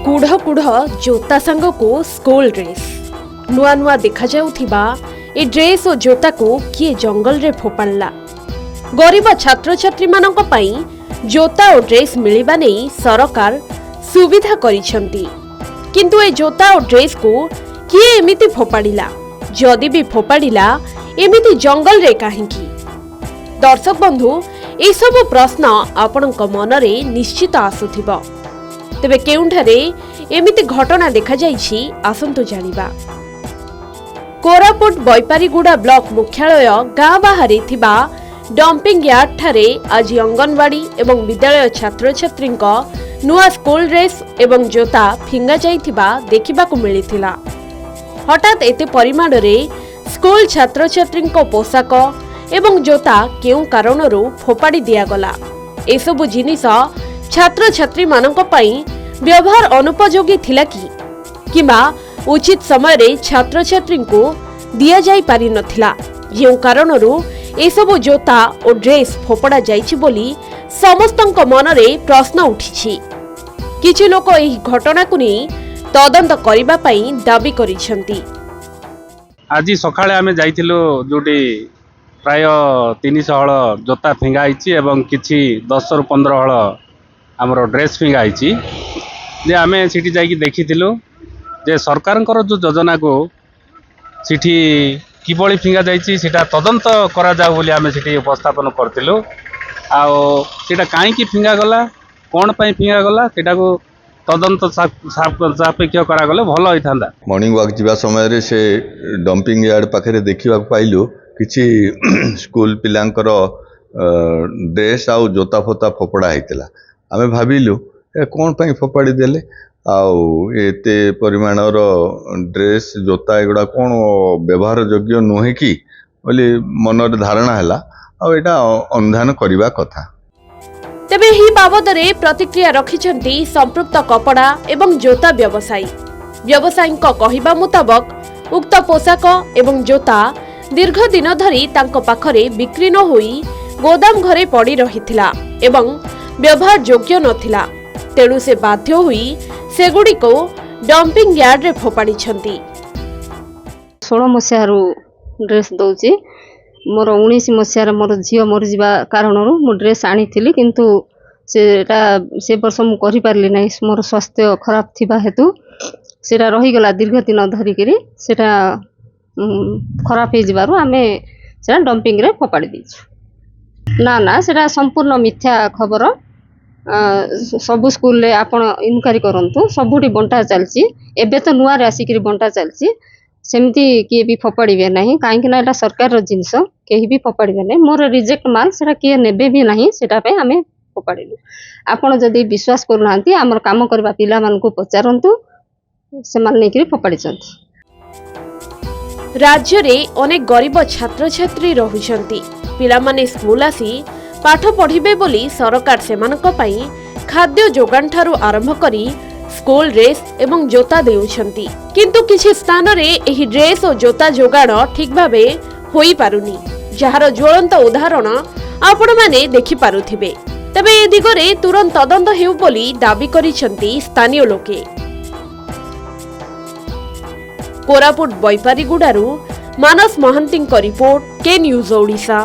कुढ़ कुढ़ जोता सांग को स्कूल ड्रेस नुआ नुआ देखा जाउथिबा ए ड्रेस और जोता को किए जंगल रे फोपाड़ला। गरीब छात्र छात्री मानक पई जोता और ड्रेस मिलिबा नै सरकार सुविधा करिसंती, किंतु ए जोता और ड्रेस को किए एमिति फोपाड़िला? जदि भी फोपाड़िला एमिति जंगल रे काहेकि? दर्शक बंधु, ए सब प्रश्न आपणक मनरे निश्चित आसुथिबो। तेबे केउंठारे एमिति घटना देखा जाइछि आसंतु जानिबा। कोरापुट बैपारीगुड़ा ब्लॉक मुख्यालय गाँ बाहरी थिबा डंपिंग यार्ड ठारे आज अंगनवाड़ी एवं विद्यालय छात्र छात्री नुआ स्कूल ड्रेस एवं जोता फिंगा जाइथिबा देखिबाकु मिलिथिला। हठात एते परिमाण रे स्कूल छात्र छात्री पोशाक एवं जोता केउ कारणरू फोपाड़ी दियागला। एसबु जिनिस छात्र छात्री मानक पई व्यवहार अनुपयोगी थिला किंबा उचित समय रे छात्र छात्री को दिया जाई पारि नथिला, जेउ कारणरू एसबु जोता और ड्रेस फोपड़ा जाइछि बोली समस्तक मनरे प्रश्न उठिछि। किछि लोक एही घटना को नै तदंत करिबा पई दाबी करिसंती। आज सकाळे आमे जाइथिलु जोटी प्राय 300 हळ जोता फिंगा आइछि एवं किछि 10 रु 15 हळ हमरो ड्रेस फिंगा आइछि। जे आमे सिटी जाइकी देखिथिलु जे सरकारनकर जो योजना को सिटी किबळी फिंगा जाइछि सेटा तदंत करा जाउ बोली आमे सिटी उपस्थापन करथिलु। आ सेटा काहे की फिंगा गला, कोन पई फिंगा गला, सेटा को तदंत सापेक्ष करा गले भलो होइथांदा। मॉर्निंग वॉक जीवा समय रे से डंपिंग यार्ड पाखरे देखिबा पाइलु किछि स्कूल पिलांकर ड्रेस आउ जोता फोता फोपड़ा हैतला। आमे भाबिलु ए कोन पई फोपाड़ी देले आउ एते परिमाणर ड्रेस जोता एगुड़ा कोन व्यवहार योग्य नुहे कि बोली मनर धारणा हैला आ एटा अनुधान करिबा कथा। तेबे ही बाबद रे प्रतिक्रिया रखिछंती संपृक्त कपड़ा एवं जोता व्यवसायी कहिबा मुताबक उक्त पोशाक एवं जोता दीर्घ दिन धरी तांको पाखरे बिक्री न होई गोदाम घरे पड़ी रहिथिला एवं व्यवहार योग्य नथिला, तेणु से बाध्य हुई सेगुड़ी को डंपिंग यार्ड रे फोपाड़ी छंती। 16 मसियारू ड्रेस दउची मोर 19 मसियार मोर झियो मर जिबा कारणरू मो ड्रेस आनी थिली, किंतु सेटा से वर्ष मु करि पारली नै। मोर स्वास्थ्य खराब थिबा हेतु सेटा रही गला दीर्घ दिन धरि करी सेटा खराब हे जिबारू आमे सेटा डंपिंग रे फोपाड़ी दिछु। ना सेटा संपूर्ण मिथ्या खबर। सबु स्कूल ले आपण इनक्वारी करंतु, सबुठी बंटा चलची। एबे तो नुआ रे आसिकरी बंटा चलची, सेमती किए भी फोपाड़ीबे नहीं, काहेकि ना एटा सरकार रो जिंस केही भी फोपाड़ीबे नहीं। मोर रिजेक्ट माल सेटा किए नेबे भी नहीं, सेटा पे हमें फोपाड़ीलु। आपण जदी विश्वास करनांती हमर काम करबा पिला मान को पचारंतु, से मान नेकरी फोपाड़ी छंती। राज्य रे अनेक गरीब छात्र छात्री रहुछंती। पिला माने स्कूल आसी पाठ पढ़िबे बोली सरकार सेमानक पई खाद्य जोगान ठारू आरंभ करी स्कूल ड्रेस एवं जोता देउछंती, किंतु किछि स्थान रे एही ड्रेस और जोता जोगान ठीक भाबे होई पारुनी, जहार ज्वलंत उदाहरण आपण माने देखि पारुथिबे। तबे ए दिगरे तुरंत तदंत हेउ बोली दाबी करिसंती स्थानीय लोके। कोरापुट बैपारीगुड़ारू मानस महांती रिपोर्ट, के न्यूज ओडिशा।